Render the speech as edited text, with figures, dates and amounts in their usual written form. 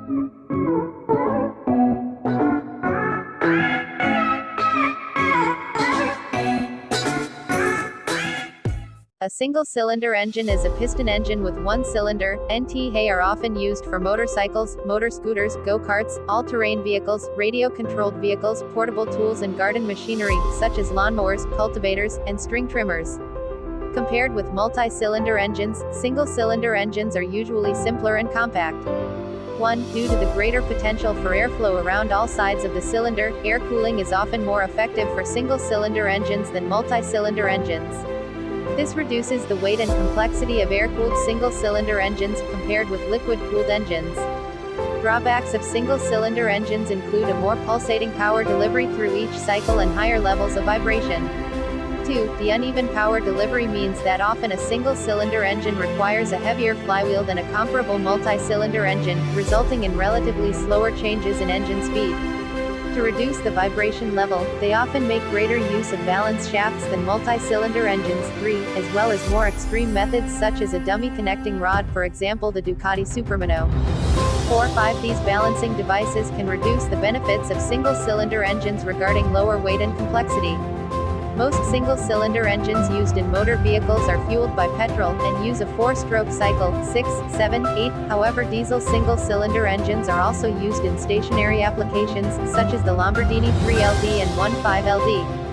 A single-cylinder engine is a piston engine with one cylinder. NT are often used for motorcycles, motor scooters, go-karts, all-terrain vehicles, radio-controlled vehicles, portable tools and garden machinery, such as lawnmowers, cultivators, and string trimmers. Compared with multi-cylinder engines, single-cylinder engines are usually simpler and compact. 1. Due to the greater potential for airflow around all sides of the cylinder, air cooling is often more effective for single-cylinder engines than multi-cylinder engines. This reduces the weight and complexity of air-cooled single-cylinder engines compared with liquid-cooled engines. Drawbacks of single-cylinder engines include a more pulsating power delivery through each cycle and higher levels of vibration. 2. The uneven power delivery means that often a single-cylinder engine requires a heavier flywheel than a comparable multi-cylinder engine, resulting in relatively slower changes in engine speed. To reduce the vibration level, they often make greater use of balance shafts than multi-cylinder engines. 3. As well as more extreme methods such as a dummy connecting rod, for example the Ducati Supermono. 4. 5. These balancing devices can reduce the benefits of single-cylinder engines regarding lower weight and complexity. Most single-cylinder engines used in motor vehicles are fueled by petrol, and use a 4-stroke cycle, 6, 7, 8, however diesel single-cylinder engines are also used in stationary applications, such as the Lamborghini 3LD and 15LD.